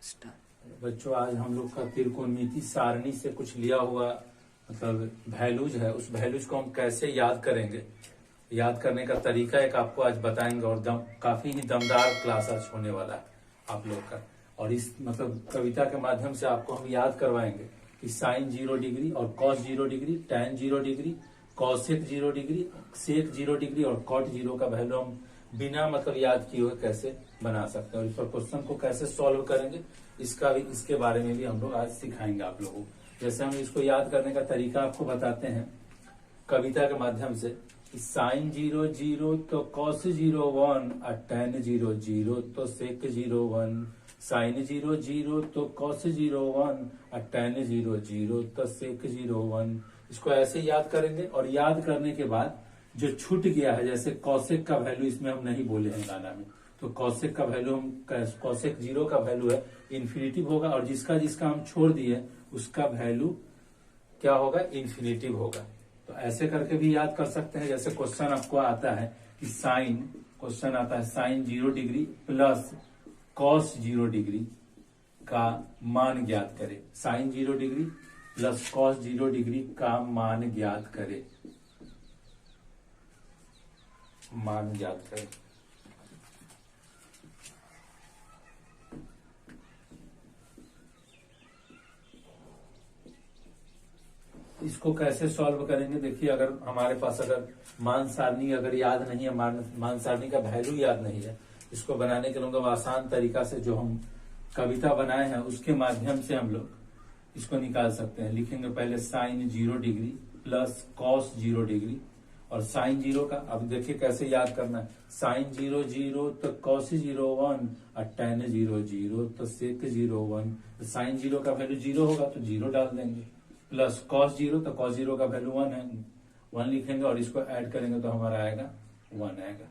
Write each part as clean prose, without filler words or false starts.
बच्चों आज हम लोग का त्रिकोणमिति सारणी से कुछ लिया हुआ मतलब वैल्यूज है, उस वैल्यूज को हम कैसे याद करेंगे, याद करने का तरीका एक आपको आज बताएंगे। और काफी ही दमदार क्लास आज होने वाला है आप लोग का। और इस मतलब कविता के माध्यम से आपको हम याद करवाएंगे कि साइन 0 डिग्री और cos 0 degree, tan 0 degree, cosec 0 degree, sec 0 degree और कॉट 0 का वैल्यू हम बिना मतलब याद किए हुए कैसे बना सकते हैं और इस पर क्वेश्चन को कैसे सॉल्व करेंगे इसके बारे में भी हम लोग आज सिखाएंगे आप लोगों को। जैसे हम इसको याद करने का तरीका आपको बताते हैं कविता के माध्यम से। साइन 0 0 तो कॉस 0 1 और टैन 0 0 तो सेक 0 1। साइन 0 0 तो कॉस 0 1 और टैन 0 0 तो सेक 0 1। इसको ऐसे याद करेंगे और याद करने के बाद जो छूट गया है, जैसे कॉसेक का वैल्यू इसमें हम नहीं बोले हैं गाना में, तो कॉसेक का वैल्यू हम कॉसेक 0 का वैल्यू है इन्फिनिटिव होगा और जिसका जिसका हम छोड़ दिए उसका वैल्यू क्या होगा, इन्फिनिटिव होगा। तो ऐसे करके भी याद कर सकते हैं। जैसे क्वेश्चन आपको आता है कि क्वेश्चन आता है sine 0 degree plus cos 0 degree का मान ज्ञात करें। Sine 0 degree plus cos 0 degree का मान ज्ञात करें, मान ज्ञात करें। इसको कैसे सॉल्व करेंगे, देखिए अगर हमारे पास अगर मान सारणी अगर याद नहीं है, मान सारणी का वैल्यू याद नहीं है, इसको बनाने के लिए आसान तरीका से जो हम कविता बनाए हैं उसके माध्यम से हम लोग इसको निकाल सकते हैं। लिखेंगे पहले sine 0 degree plus cos 0 degree और साइन 0 का अब देखिए कैसे याद करना है। साइन 0 0 तो कॉस 0 1 और टैन 0 0 तो सेक 0 1। तो साइन 0 का वैल्यू 0 होगा तो 0 डाल देंगे, प्लस कॉस 0 तो कॉस 0 का वैल्यू 1 है, 1 लिखेंगे और इसको ऐड करेंगे तो हमारा आएगा 1 आएगा।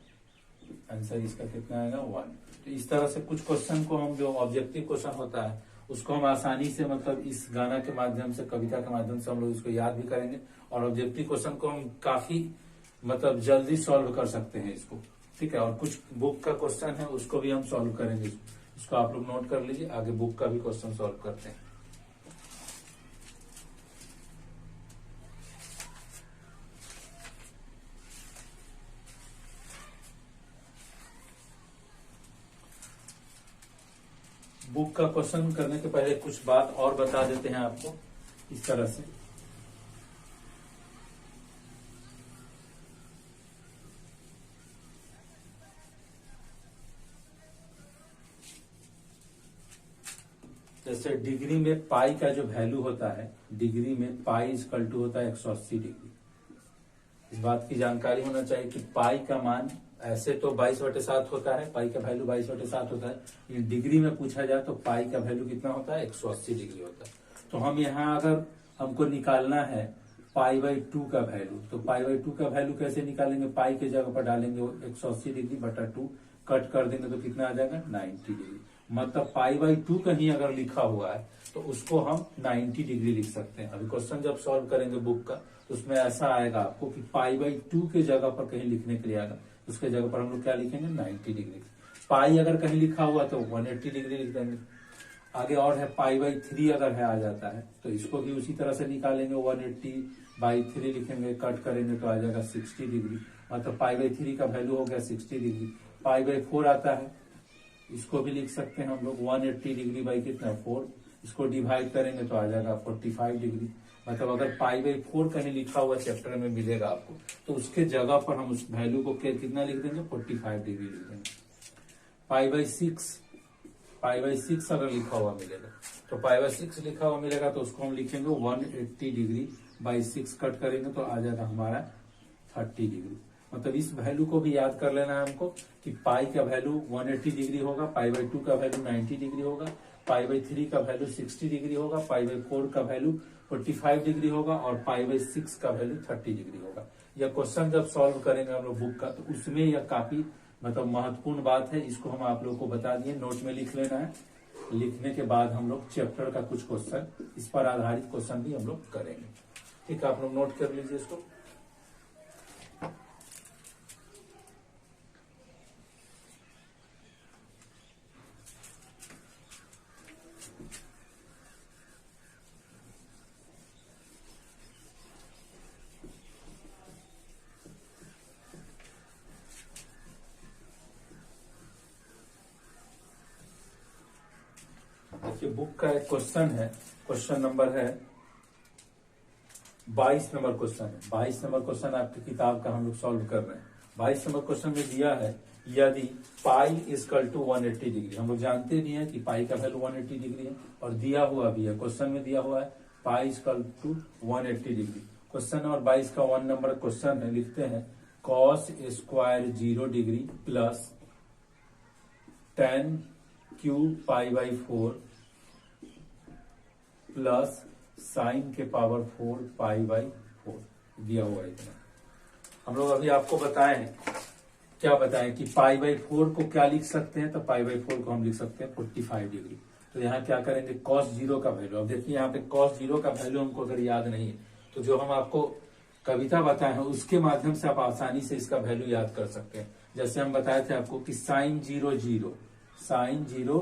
आंसर इसका कितना आएगा, 1। तो इस तरह से कुछ क्वेश्चन को हम जो ऑब्जेक्टिव क्वेश्चन होता है उसको हम आसानी से मतलब इस गाना के माध्यम से, कविता के माध्यम से हम लोग इसको याद भी करेंगे और ऑब्जेक्टिव क्वेश्चन को हम काफी मतलब जल्दी सॉल्व कर सकते हैं इसको, ठीक है। और कुछ बुक का क्वेश्चन है उसको भी हम सॉल्व करेंगे, इसको आप लोग नोट कर लीजिए। आगे बुक का भी क्वेश्चन सॉल्व करते हैं। बुक का क्वेश्चन करने के पहले कुछ बात और बता देते हैं आपको इस तरह से। जैसे डिग्री में पाई का जो वैल्यू होता है, डिग्री में पाई इक्वल टू होता है 180 डिग्री। इस बात की जानकारी होना चाहिए कि पाई का मान ऐसे तो 22/7 होता है, पाई का वैल्यू 22/7 होता है, लेकिन डिग्री में पूछा जाए तो पाई का वैल्यू कितना होता है, 180 डिग्री होता है। तो हम यहाँ अगर हमको निकालना है पाई/2 का वैल्यू, तो पाई/2 का वैल्यू कैसे निकालेंगे, पाई के जगह पर डालेंगे 180 डिग्री बटा 2, कट कर देंगे तो कितना आ जाएगा, 90 डिग्री। मतलब पाई/2 कहीं अगर लिखा हुआ है तो उसको हम 90 डिग्री लिख सकते हैं। अभी क्वेश्चन जब सॉल्व करेंगे बुक का तो उसमें ऐसा आएगा आपको कि पाई/2 के जगह पर कहीं लिखने के लिए आएगा, उसके जगह पर हम लोग क्या लिखेंगे, 90 डिग्री। पाई अगर कहीं लिखा हुआ तो 180 डिग्री लिख देंगे। आगे और है पाई/3 अगर है आ जाता है तो इसको भी उसी तरह से निकालेंगे, 180/3 लिखेंगे, कट करेंगे तो आ जाएगा 60 डिग्री। मतलब पाई/3 का वैल्यू हो गया 60 डिग्री। पाई/4 आता है, इसको भी लिख सकते हैं हम लोग 180 डिग्री बाई कितना 4, इसको डिवाइड करेंगे तो आ जाएगा 45 डिग्री। मतलब अगर पाई/4 कहीं लिखा हुआ चैप्टर में मिलेगा आपको तो उसके जगह पर हम उस वैल्यू को कितना लिख देंगे, 45 डिग्री लिख देंगे। पाई/6 अगर लिखा हुआ मिलेगा तो पाई/6 लिखा हुआ मिलेगा तो उसको हम लिखेंगे 180 डिग्री बाई 6, कट करेंगे तो आ जाएगा हमारा 30 डिग्री। मतलब इस वैल्यू को भी याद कर लेना है हमको कि पाई का वैल्यू 180 डिग्री होगा, पाई/2 का वैल्यू 90 डिग्री होगा, पाई/3 का वैल्यू 60 डिग्री होगा, पाई/4 का वैल्यू 45 डिग्री होगा और पाई/6 का वैल्यू 30 डिग्री होगा। यह क्वेश्चन जब सॉल्व करेंगे हम लोग बुक का तो उसमें यह काफी मतलब महत्वपूर्ण बात है। इसको हम आप लोग को बता दिए, नोट में लिख लेना है। लिखने के बाद हम लोग चैप्टर का कुछ क्वेश्चन, इस पर आधारित क्वेश्चन भी हम लोग करेंगे, ठीक है। आप लोग नोट कर लीजिए इसको। देखिए बुक का एक क्वेश्चन है, क्वेश्चन नंबर है 22 नंबर क्वेश्चन है। 22 नंबर क्वेश्चन आपकी किताब का हम लोग सॉल्व कर रहे हैं। 22 नंबर क्वेश्चन में दिया है यदि पाई इजकल टू 180 डिग्री, हम लोग जानते भी हैं कि पाई का वैल्यू 180 डिग्री है और दिया हुआ भी है, क्वेश्चन में दिया हुआ है pi is equal to 180 degree. Question number 22 का 1 नंबर क्वेश्चन है, लिखते हैं cos square 0 degree plus tan cube pi by 4 plus sine के पावर 4 पाई बाई 4 दिया हुआ है इतना। हम लोग अभी आपको बताएं, क्या बताएं कि पाई बाई 4 को क्या लिख सकते हैं, तो पाई बाई 4 को हम लिख सकते हैं 45 डिग्री। तो यहाँ क्या करेंगे, cos 0 का वैल्यू, अब देखिए यहाँ पे cos 0 का वैल्यू हमको अगर याद नहीं है तो जो हम आपको कविता बताए हैं उसके माध्यम से आप आसानी से इसका वैल्यू याद कर सकते हैं। जैसे हम बताए थे आपको कि साइन 0 0, साइन 0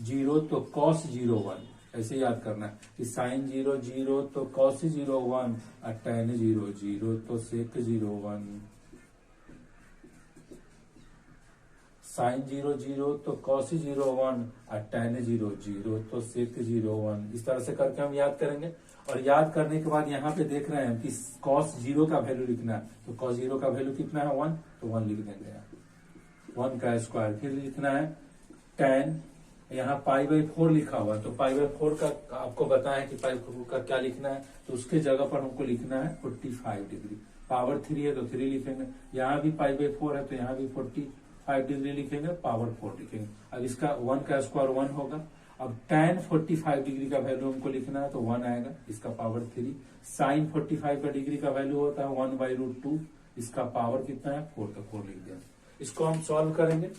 0 तो cos 0 1, ऐसे याद करना है कि साइन 0 0 तो cos 0 1 और tan 0 0 तो sec 0 1, साइन 0 0 तो cos 0 1 और tan 0 0 तो sec 0 1। इस तरह से करके हम याद करेंगे। और याद करने के बाद यहाँ पे देख रहे हैं कि cos 0 का वैल्यू लिखना है, तो cos 0 का वैल्यू कितना है 1, तो 1 लिख देंगे यहाँ, 1 का स्क्वायर। फिर लिखना है tan, यहाँ पाई बाई 4 लिखा हुआ है, तो पाई बाई 4 का आपको बताया कि पाई 4 का क्या लिखना है, तो उसके जगह पर हमको लिखना है 45 डिग्री। पावर 3 है तो 3 लिखेंगे, यहाँ भी पाई बाई 4 है तो यहाँ भी 45 डिग्री लिखेंगे, पावर 4 लिखेंगे। अब इसका 1 का स्क्वायर 1 होगा। अब tan 45 डिग्री का वैल्यू हमको लिखना है तो 1 आएगा, इसका पावर 3। साइन 45 का डिग्री का वैल्यू होता है 1/√2, इसका पावर कितना है 4 का 4 लिख दिया। इसको हम सॉल्व करेंगे,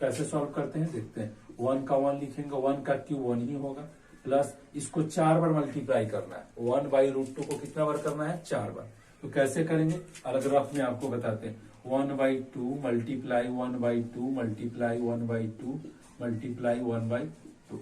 कैसे सॉल्व करते हैं देखते हैं। 1 का 1 लिखेंगे, 1 का क्यूब 1 ही होगा, प्लस इसको 4 बार मल्टीप्लाई करना है, 1/√2 को कितना बार करना है 4 बार। तो कैसे करेंगे अलग रफ में आपको बताते हैं, 1/2 मल्टीप्लाई 1/2 मल्टीप्लाई 1/2 मल्टीप्लाई 1/2।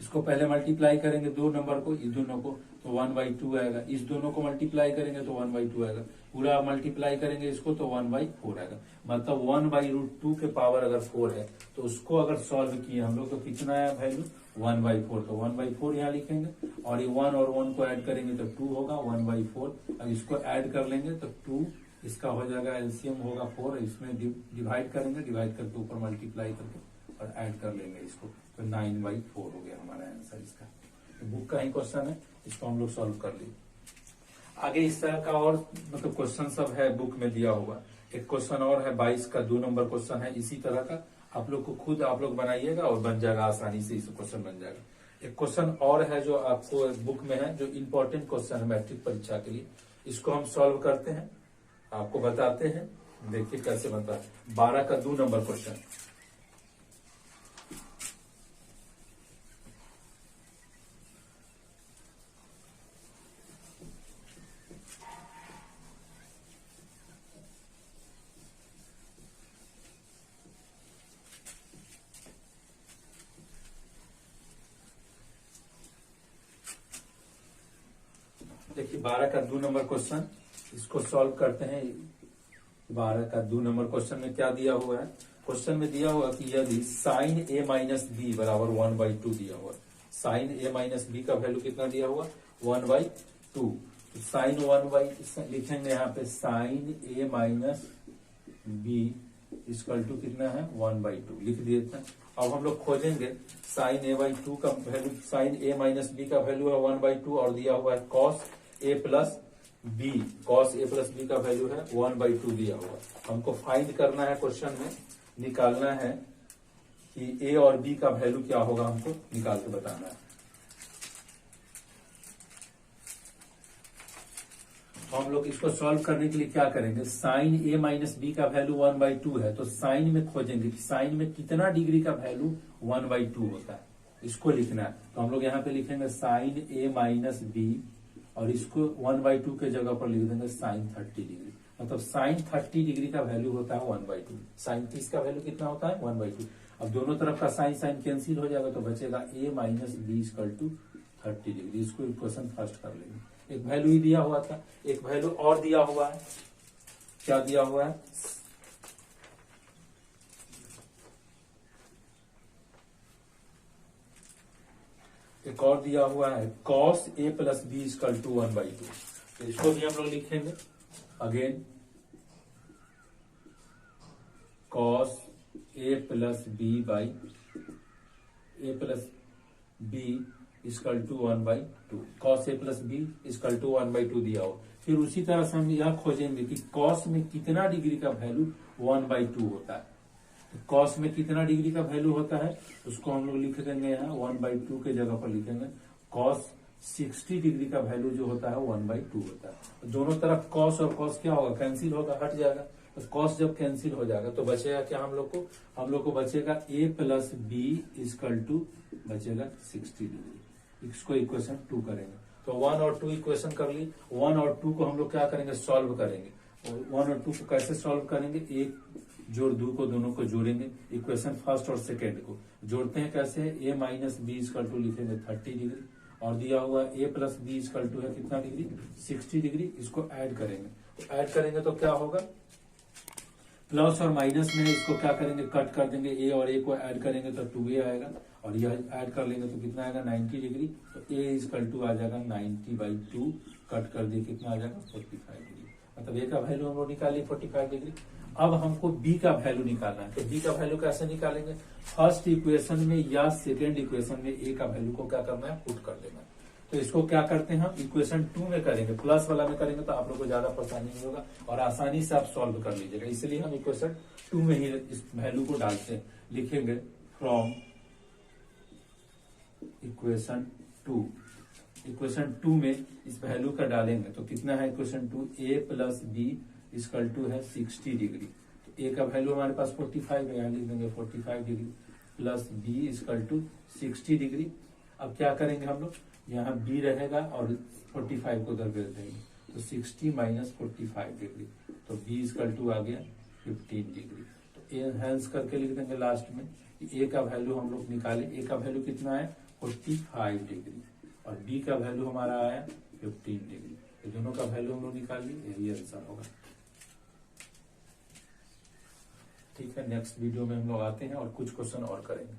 इसको पहले मल्टीप्लाई करेंगे दो नंबर को, इस दोनों को, तो 1/2 आएगा। इस दोनों को मल्टीप्लाई करेंगे तो 1/2 आएगा। पूरा मल्टीप्लाई करेंगे इसको तो 1/4 आएगा। मतलब 1/√2 के पावर अगर 4 है तो उसको अगर सॉल्व किए हम लोग तो कितना है वैल्यू 1/4, तो 1/4 यहाँ लिखेंगे। और ये 1 और 1 को ऐड करेंगे तो 2 होगा 1/4। अब इसको ऐड कर लेंगे तो 2, इसका हो जाएगा एलसीएम होगा 4, इसमें डिवाइड करेंगे, डिवाइड करके ऊपर मल्टीप्लाई करके और ऐड कर लेंगे इसको, तो 9/4 हो गया हमारा आंसर इसका। तो बुक का ही क्वेश्चन है, इसको हम लोग सॉल्व कर लिए। आगे इस तरह का और मतलब क्वेश्चन सब है बुक में दिया हुआ। एक क्वेश्चन और है 22 का 2 नंबर क्वेश्चन है, इसी तरह का आप लोग को खुद आप लोग बनाइएगा और बन जाएगा आसानी से, इस क्वेश्चन बन जाएगा। एक क्वेश्चन और है जो आपको बुक में है, जो इंपॉर्टेंट क्वेश्चन है मैट्रिक परीक्षा के लिए, इसको हम सॉल्व करते हैं, आपको बताते हैं, देखिए कैसे बनता है। 12 का 2 नंबर क्वेश्चन, देखिए 12 का 2 नंबर क्वेश्चन, इसको सॉल्व करते हैं। 12 का 2 नंबर क्वेश्चन में क्या दिया हुआ है, क्वेश्चन में दिया हुआ कि यदि साइन a माइनस बी बराबर 1/2 दिया हुआ, साइन a माइनस बी का वैल्यू कितना दिया हुआ 1/2, तो साइन 1 लिखेंगे यहाँ पे sine a minus B equal to कितना है 1/2 लिख दिए थे। अब हम लोग खोजेंगे साइन a/2 का value, sine a minus B का वैल्यू है 1/2 और दिया हुआ है cos a plus B, cos a plus B का वैल्यू है 1/2 दिया हुआ। हमको फाइंड करना है, क्वेश्चन में निकालना है कि a और b का वैल्यू क्या होगा, हमको निकाल के बताना है। हम लोग इसको सॉल्व करने के लिए क्या करेंगे, साइन a माइनस बी का वैल्यू 1/2 है तो साइन में खोजेंगे कि साइन में कितना डिग्री का वैल्यू 1/2 होता है, इसको लिखना है। तो हम लोग यहाँ पे लिखेंगे साइन a माइनस बी और इसको 1/2 के जगह पर लिख देंगे साइन 30 डिग्री। मतलब साइन 30 डिग्री का वैल्यू होता है 1/2। साइन 30 का वैल्यू कितना होता है 1/2। अब दोनों तरफ का साइन साइन कैंसिल हो जाएगा तो बचेगा a minus B equal to 30 degree. इसको इक्वेशन फर्स्ट कर लेंगे। एक वैल्यू ही दिया हुआ था, एक वैल्यू और दिया हुआ है, क्या दिया हुआ है, एक और दिया हुआ है cos a plus B equal to 1/2। तो इसको भी हम लोग लिखेंगे again, cos a plus B by a plus B equal to 1/2। cos a plus B equal to 1/2 दिया हो। फिर उसी तरह से हम यह खोजेंगे कि cos में कितना डिग्री का वैल्यू 1/2 होता है। तो cos में कितना डिग्री का वैल्यू होता है उसको हम लोग लिख देंगे यहाँ 1/2 के जगह पर लिखेंगे cos 60 डिग्री का वैल्यू जो होता है 1/2 होता है। तो दोनों तरफ cos और cos क्या होगा, कैंसिल होगा, हट जाएगा। तो cos जब कैंसिल हो जाएगा तो बचेगा क्या हम लोग को बचेगा a plus B equal to बचेगा 60 डिग्री। इसको इक्वेशन 2 करेंगे। तो 1 और 2 इक्वेशन कर ली। 1 और 2 को हम लोग क्या करेंगे, सॉल्व करेंगे। और 1 और 2 को कैसे सॉल्व करेंगे, एक जोड़ 2 को दोनों को जोड़ेंगे। इक्वेशन फर्स्ट और सेकेंड को जोड़ते हैं कैसे, a minus B equal to लिखेंगे 30 डिग्री और दिया हुआ a plus B equal to है कितना डिग्री, 60 डिग्री। इसको ऐड करेंगे। तो ऐड करेंगे तो क्या होगा, प्लस और माइनस में इसको क्या करेंगे, कट कर देंगे। a और a को ऐड करेंगे तो 2a आएगा और यह ऐड कर लेंगे तो कितना आएगा 90 डिग्री। तो a इक्वल टू आ जाएगा 90/2, कट कर दिए कितना आ जाएगा 45 डिग्री। मतलब a का वैल्यू हम लोग निकालिए 45 डिग्री। अब हमको b का वैल्यू निकालना है। तो b का वैल्यू कैसे निकालेंगे, फर्स्ट इक्वेशन में या सेकेंड इक्वेशन में a का वैल्यू को क्या करना है, पुट कर देना है। तो इसको क्या करते हैं हम इक्वेशन 2 में करेंगे, प्लस वाला में करेंगे तो आप लोग को ज्यादा परेशानी नहीं होगा और आसानी से आप सॉल्व कर लीजिएगा। इसलिए हम इक्वेशन 2 में ही इस वैल्यू को डालते हैं। लिखेंगे फ्रॉम इक्वेशन 2 में इस वैल्यू का डालेंगे तो कितना है equation 2, a plus B equal to है 60 डिग्री। तो a का वैल्यू हमारे पास 45 है, यहाँ लिख देंगे 45 degree plus b equal to 60 degree. अब क्या करेंगे हम लोग, यहाँ b रहेगा और 45 को उधर भेज देंगे तो 60 माइनस 45 डिग्री। तो b इक्वल टू आ गया 15 डिग्री। तो एनहेंस करके लिख देंगे लास्ट में। a का वैल्यू हम लोग निकाले, a का वैल्यू कितना है 45 डिग्री और b का वैल्यू हमारा आया 15 डिग्री। तो दोनों का वैल्यू हम लोग निकाल लिए, यही आंसर होगा। ठीक है, नेक्स्ट वीडियो में हम लोग आते हैं और कुछ क्वेश्चन और करेंगे।